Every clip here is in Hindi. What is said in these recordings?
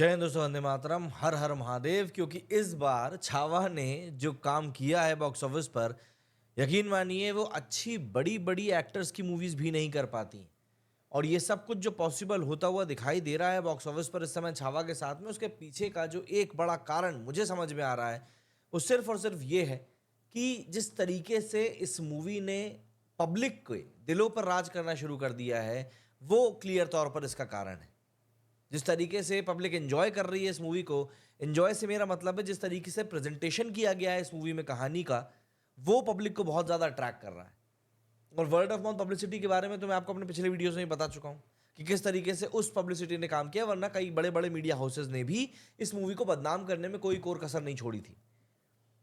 जय हिंद दोस्तों, वंदे मातरम, हर हर महादेव। क्योंकि इस बार छावा ने जो काम किया है बॉक्स ऑफिस पर, यकीन मानिए वो अच्छी बड़ी बड़ी एक्टर्स की मूवीज भी नहीं कर पाती। और ये सब कुछ जो पॉसिबल होता हुआ दिखाई दे रहा है बॉक्स ऑफिस पर इस समय छावा के साथ में, उसके पीछे का जो एक बड़ा कारण मुझे समझ में आ रहा है वो सिर्फ और सिर्फ ये है कि जिस तरीके से इस मूवी ने पब्लिक के दिलों पर राज करना शुरू कर दिया है, वो क्लियर तौर पर इसका कारण है। जिस तरीके से पब्लिक एंजॉय कर रही है इस मूवी को, एंजॉय से मेरा मतलब है जिस तरीके से प्रेजेंटेशन किया गया है इस मूवी में कहानी का, वो पब्लिक को बहुत ज़्यादा अट्रैक्ट कर रहा है। और वर्ड ऑफ माउथ पब्लिसिटी के बारे में तो मैं आपको अपने पिछले वीडियोस में ही बता चुका हूँ कि किस तरीके से उस पब्लिसिटी ने काम किया, वरना कई बड़े बड़े मीडिया हाउसेज ने भी इस मूवी को बदनाम करने में कोई कोर कसर नहीं छोड़ी थी।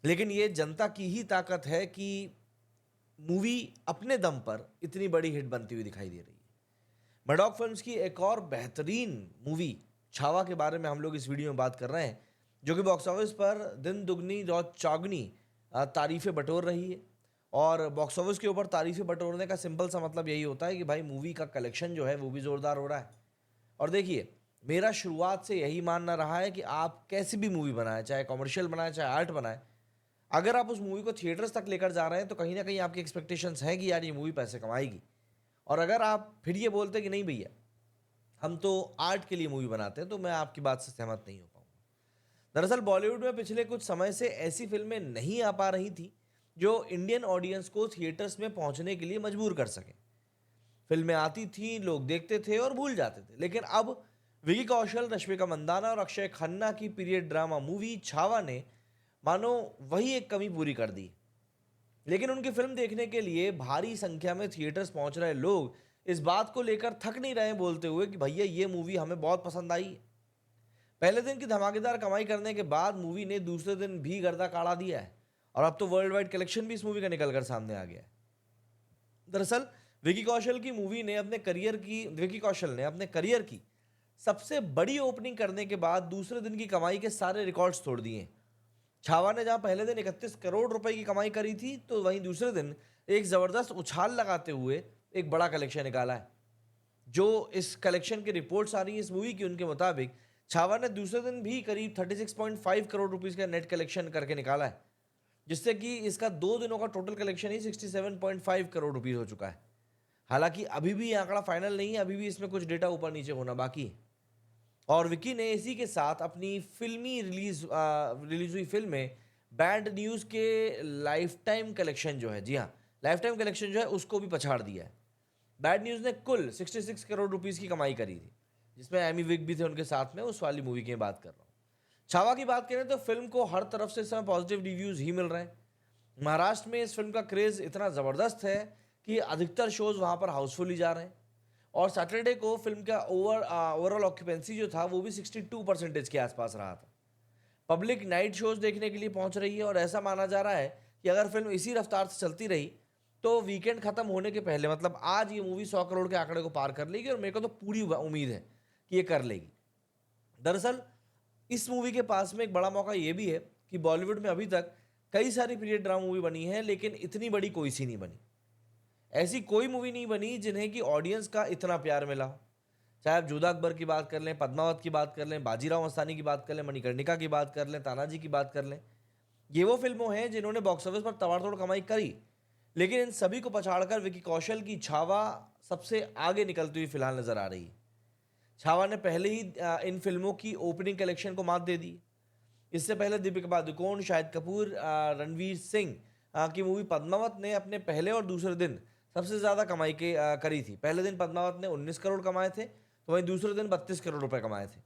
लेकिन ये जनता की ही ताकत है कि मूवी अपने दम पर इतनी बड़ी हिट बनती हुई दिखाई दे रही है। मडॉक फिल्म्स की एक और बेहतरीन मूवी छावा के बारे में हम लोग इस वीडियो में बात कर रहे हैं, जो कि बॉक्स ऑफिस पर दिन दुगनी रात चौगनी तारीफें बटोर रही है। और बॉक्स ऑफिस के ऊपर तारीफें बटोरने का सिंपल सा मतलब यही होता है कि भाई मूवी का कलेक्शन जो है वो भी ज़ोरदार हो रहा है। और देखिए, मेरा शुरुआत से यही मानना रहा है कि आप कैसी भी मूवी बनाए, चाहे कॉमर्शियल बनाए चाहे आर्ट बनाए, अगर आप उस मूवी को थिएटर्स तक लेकर जा रहे हैं तो कहीं ना कहीं आपकी एक्सपेक्टेशंस है कि यार ये मूवी पैसे कमाएगी। और अगर आप फिर ये बोलते हैं कि नहीं भैया, हम तो आर्ट के लिए मूवी बनाते हैं, तो मैं आपकी बात से सहमत नहीं हो पाऊंगा। दरअसल बॉलीवुड में पिछले कुछ समय से ऐसी फिल्में नहीं आ पा रही थी जो इंडियन ऑडियंस को थिएटर्स में पहुंचने के लिए मजबूर कर सके। फिल्में आती थी, लोग देखते थे और भूल जाते थे। लेकिन अब विकी कौशल, रश्मिका मंदाना और अक्षय खन्ना की पीरियड ड्रामा मूवी छावा ने मानो वही एक कमी पूरी कर दी। लेकिन उनकी फिल्म देखने के लिए भारी संख्या में थिएटर्स पहुंच रहे लोग इस बात को लेकर थक नहीं रहे बोलते हुए कि भैया ये मूवी हमें बहुत पसंद आई। पहले दिन की धमाकेदार कमाई करने के बाद मूवी ने दूसरे दिन भी गर्दा काढ़ा दिया है। और अब तो वर्ल्ड वाइड कलेक्शन भी इस मूवी का निकल कर सामने आ गया है। दरअसल विकी कौशल ने अपने करियर की सबसे बड़ी ओपनिंग करने के बाद दूसरे दिन की कमाई के सारे रिकॉर्ड्स तोड़ दिए हैं। छावा ने जहां पहले दिन 31 करोड़ रुपए की कमाई करी थी, तो वहीं दूसरे दिन एक जबरदस्त उछाल लगाते हुए एक बड़ा कलेक्शन निकाला है। जो इस कलेक्शन की रिपोर्ट्स आ रही है इस मूवी की, उनके मुताबिक छावा ने दूसरे दिन भी करीब 36.5 करोड़ रुपीस का नेट कलेक्शन करके निकाला है, जिससे कि इसका 2 दिनों का टोटल कलेक्शन ही 67.5 करोड़ रुपीस हो चुका है। हालांकि अभी भी ये आंकड़ा फाइनल नहीं है, अभी भी इसमें कुछ डेटा ऊपर नीचे होना बाकी है। और विकी ने इसी के साथ अपनी फिल्मी रिलीज हुई फिल्म में बैड न्यूज़ के लाइफ टाइम कलेक्शन जो है, जी हाँ, लाइफ टाइम कलेक्शन जो है उसको भी पछाड़ दिया है। बैड न्यूज़ ने कुल 66 करोड़ रुपीस की कमाई करी थी, जिसमें एमी विग भी थे उनके साथ में। उस वाली मूवी की मैं बात कर रहा हूँ। छावा की बात करें तो फिल्म को हर तरफ से इस समय पॉजिटिव रिव्यूज़ ही मिल रहे हैं। महाराष्ट्र में इस फिल्म का क्रेज़ इतना ज़बरदस्त है कि अधिकतर शोज़ वहाँ पर हाउसफुल ही जा रहे हैं। और सैटरडे को फिल्म का ओवरऑल ऑक्यूपेंसी जो था वो भी 62% के आसपास रहा था। पब्लिक नाइट शोज देखने के लिए पहुंच रही है और ऐसा माना जा रहा है कि अगर फिल्म इसी रफ्तार से चलती रही तो वीकेंड खत्म होने के पहले, मतलब आज, ये मूवी 100 करोड़ के आंकड़े को पार कर लेगी। और मेरे को तो पूरी उम्मीद है कि ये कर लेगी। दरअसल इस मूवी के पास में एक बड़ा मौका ये भी है कि बॉलीवुड में अभी तक कई सारी पीरियड ड्रामा मूवी बनी है, लेकिन इतनी बड़ी कोई सी नहीं बनी। ऐसी कोई मूवी नहीं बनी जिन्हें कि ऑडियंस का इतना प्यार मिला हो। चाहे आप जोधा अकबर की बात कर लें, पद्मावत की बात कर लें, बाजीराव मस्तानी की बात कर लें, मणिकर्णिका की बात कर लें, तानाजी की बात कर लें, ये वो फिल्मों हैं जिन्होंने बॉक्स ऑफिस पर तबाड़तोड़ कमाई करी। लेकिन इन सभी को पछाड़कर विकी कौशल की छावा सबसे आगे निकलती हुई फिलहाल नजर आ रही है। छावा ने पहले ही इन फिल्मों की ओपनिंग कलेक्शन को मात दे दी। इससे पहले दीपिका पादुकोण, शाहिद कपूर, रणवीर सिंह की मूवी पद्मावत ने अपने पहले और दूसरे दिन सबसे ज़्यादा कमाई करी थी। पहले दिन पद्मावत ने 19 करोड़ कमाए थे, तो वहीं दूसरे दिन 32 करोड़ रुपए कमाए थे।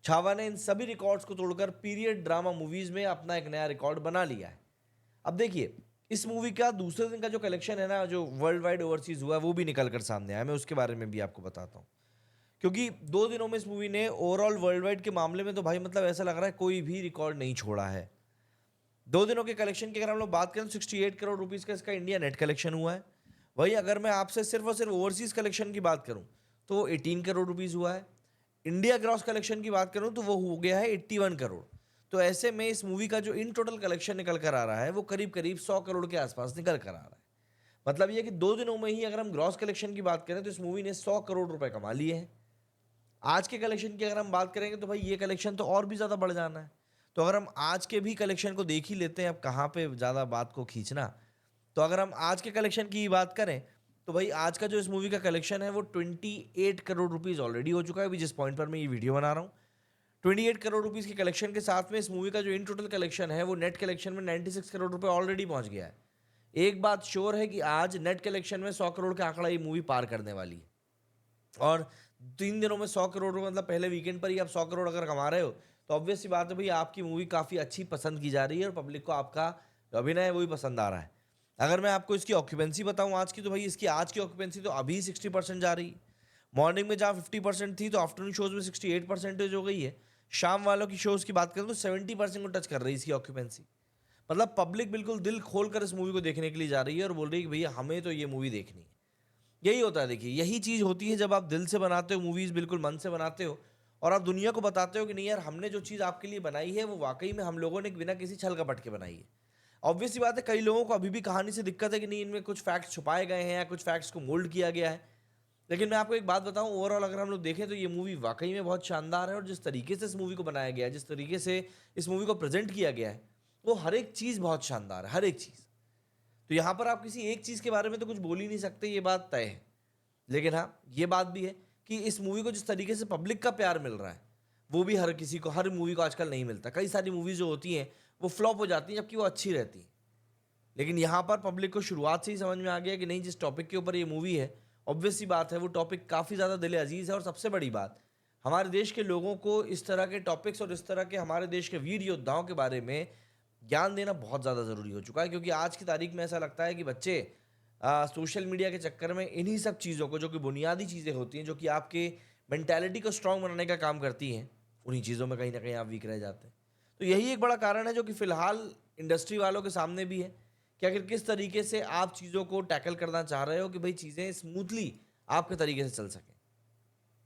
छावा ने इन सभी रिकॉर्ड्स को तोड़कर पीरियड ड्रामा मूवीज़ में अपना एक नया रिकॉर्ड बना लिया है। अब देखिए, इस मूवी का दूसरे दिन का जो कलेक्शन है ना, जो वर्ल्ड वाइड ओवरसीज हुआ है, वो भी निकल कर सामने आया। मैं उसके बारे में भी आपको बताता हूँ। क्योंकि 2 दिनों में इस मूवी ने ओवरऑल वर्ल्ड वाइड के मामले में तो भाई मतलब ऐसा लग रहा है कोई भी रिकॉर्ड नहीं छोड़ा है। 2 दिनों के कलेक्शन की अगर हम लोग बात करें तो 68 करोड़ रुपीज़ का इसका इंडिया नेट कलेक्शन हुआ है। वही अगर मैं आपसे सिर्फ और सिर्फ ओवरसीज कलेक्शन की बात करूं तो वो 18 करोड़ रुपीज़ हुआ है। इंडिया ग्रॉस कलेक्शन की बात करूं तो वो हो गया है 81 करोड़। तो ऐसे में इस मूवी का जो इन टोटल कलेक्शन निकल कर आ रहा है वो करीब करीब 100 करोड़ के आसपास निकल कर आ रहा है। मतलब ये कि 2 दिनों में ही अगर हम ग्रॉस कलेक्शन की बात करें तो इस मूवी ने 100 करोड़ रुपए कमा लिए हैं। आज के कलेक्शन की अगर हम बात करेंगे तो भाई ये कलेक्शन तो और भी ज़्यादा बढ़ जाना है। तो अगर हम आज के भी कलेक्शन को देख ही लेते हैं, अब कहाँ पे ज़्यादा बात को खींचना। तो अगर हम आज के कलेक्शन की बात करें तो भाई आज का जो इस मूवी का कलेक्शन है वो 28 करोड़ रुपीज़ ऑलरेडी हो चुका है अभी जिस पॉइंट पर मैं ये वीडियो बना रहा हूँ। 28 करोड़ रुपीज़ के कलेक्शन के साथ में इस मूवी का जो इन टोटल कलेक्शन है वो नेट कलेक्शन में 96 करोड़ रुपए ऑलरेडी पहुंच गया है। एक बात श्योर है कि आज नेट कलेक्शन में 100 करोड़ का आंकड़ा ये मूवी पार करने वाली है। और 3 दिनों में 100 करोड़ रुपए, मतलब पहले वीकेंड पर ही आप 100 करोड़ अगर कमा रहे हो तो ऑब्वियस सी बात है भाई आपकी मूवी काफ़ी अच्छी पसंद की जा रही है और पब्लिक को आपका जो अभिनय है वो भी पसंद आ रहा है। अगर मैं आपको इसकी ऑक्यूपेंसी बताऊं आज की, तो भाई इसकी आज की ऑक्यूपेंसी तो अभी 60% जा रही है। मॉर्निंग में जहाँ 50% थी तो आफ्टरनून शोज में 68% हो गई है। शाम वालों की शोज की बात करें तो 70% को टच कर रही है इसकी ऑक्यूपेंसी। मतलब पब्लिक बिल्कुल दिल खोल कर इस मूवी को देखने के लिए जा रही है और बोल रही है कि भैया हमें तो ये मूवी देखनी है। यही होता है, देखिए यही चीज़ होती है जब आप दिल से बनाते हो मूवीज़, बिल्कुल मन से बनाते हो और आप दुनिया को बताते हो कि नहीं यार हमने जो चीज़ आपके लिए बनाई है वो वाकई में हम लोगों ने बिना किसी छल कपट के बनाई है। ऑब्वियस सी बात है कई लोगों को अभी भी कहानी से दिक्कत है कि नहीं इनमें कुछ फैक्ट्स छुपाए गए हैं या कुछ फैक्ट्स को मोल्ड किया गया है। लेकिन मैं आपको एक बात बताऊं, ओवरऑल अगर हम लोग देखें तो ये मूवी वाकई में बहुत शानदार है और जिस तरीके से इस मूवी को बनाया गया है, जिस तरीके से इस मूवी को प्रेजेंट किया गया है, वो हर एक चीज़ बहुत शानदार है, हर एक चीज़। तो यहाँ पर आप किसी एक चीज़ के बारे में तो कुछ बोल ही नहीं सकते, ये बात तय है। लेकिन हाँ ये बात भी है कि इस मूवी को जिस तरीके से पब्लिक का प्यार मिल रहा है वो भी हर किसी को, हर मूवी को आजकल नहीं मिलता। कई सारी मूवीज जो होती हैं वो फ्लॉप हो जाती हैं जबकि वो अच्छी रहती हैं। लेकिन यहाँ पर पब्लिक को शुरुआत से ही समझ में आ गया कि नहीं जिस टॉपिक के ऊपर ये मूवी है, ऑब्वियस सी बात है वो टॉपिक काफ़ी ज़्यादा दिल अजीज़ है। और सबसे बड़ी बात, हमारे देश के लोगों को इस तरह के टॉपिक्स और इस तरह के हमारे देश के वीर योद्धाओं के बारे में ज्ञान देना बहुत ज़्यादा ज़रूरी हो चुका है। क्योंकि आज की तारीख में ऐसा लगता है कि बच्चे सोशल मीडिया के चक्कर में इन्हीं सब चीज़ों को, जो कि बुनियादी चीज़ें होती हैं जो कि आपके मेंटालिटी को स्ट्रांग बनाने का काम करती हैं, उन्हीं चीज़ों में कहीं ना कहीं आप वीक रह जाते हैं। तो यही एक बड़ा कारण है जो कि फ़िलहाल इंडस्ट्री वालों के सामने भी है कि आखिर किस तरीके से आप चीज़ों को टैकल करना चाह रहे हो कि भाई चीज़ें स्मूथली आपके तरीके से चल सकें।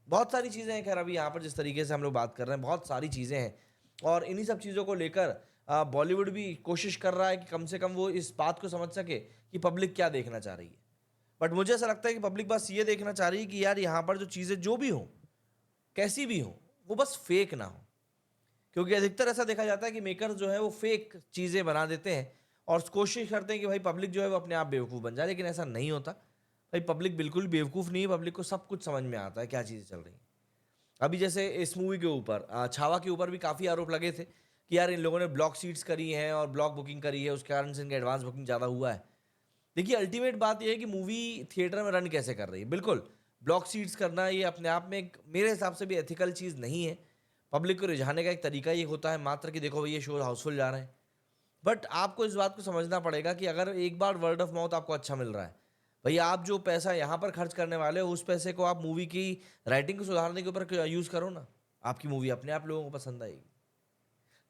बहुत सारी चीज़ें हैं, खैर अभी यहाँ पर जिस तरीके से हम लोग बात कर रहे हैं बहुत सारी चीज़ें हैं और इन्हीं सब चीज़ों को लेकर बॉलीवुड भी कोशिश कर रहा है कि कम से कम वो इस बात को समझ सके कि पब्लिक क्या देखना चाह रही है। बट मुझे ऐसा लगता है कि पब्लिक बस ये देखना चाह रही है कि यार यहाँ पर जो चीज़ें जो भी हो, कैसी भी हो, वो बस फेक ना हो। क्योंकि अधिकतर ऐसा देखा जाता है कि मेकर्स जो है वो फेक चीज़ें बना देते हैं और कोशिश करते हैं कि भाई पब्लिक जो है वो अपने आप बेवकूफ़ बन जाए, लेकिन ऐसा नहीं होता। भाई पब्लिक बिल्कुल बेवकूफ़ नहीं है, पब्लिक को सब कुछ समझ में आता है क्या चीज़ें चल रही हैं। अभी जैसे इस मूवी के ऊपर छावा के ऊपर भी काफ़ी आरोप लगे थे कि यार इन लोगों ने ब्लॉक सीट्स करी हैं और ब्लॉक बुकिंग करी है, उसके कारण से इनका एडवांस बुकिंग ज़्यादा हुआ है। देखिए अल्टीमेट बात ये है कि मूवी थिएटर में रन कैसे कर रही है। बिल्कुल ब्लॉक सीट्स करना ये अपने आप में एक मेरे हिसाब से भी एथिकल चीज़ नहीं है। पब्लिक को रिझाने का एक तरीका ये होता है मात्र कि देखो भाई ये शो हाउसफुल जा रहे हैं। बट आपको इस बात को समझना पड़ेगा कि अगर एक बार वर्ड ऑफ माउथ आपको अच्छा मिल रहा है, भई आप जो पैसा यहाँ पर खर्च करने वाले हो उस पैसे को आप मूवी की राइटिंग को सुधारने के ऊपर यूज़ करो ना। आपकी मूवी अपने आप लोगों को पसंद आएगी।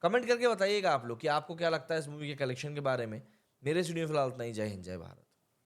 कमेंट करके बताइएगा आप लोग कि आपको क्या लगता है इस मूवी के कलेक्शन के बारे में। मेरे स्टूडियो फिलहाल उतना ही। जय हिंद, जय भारत।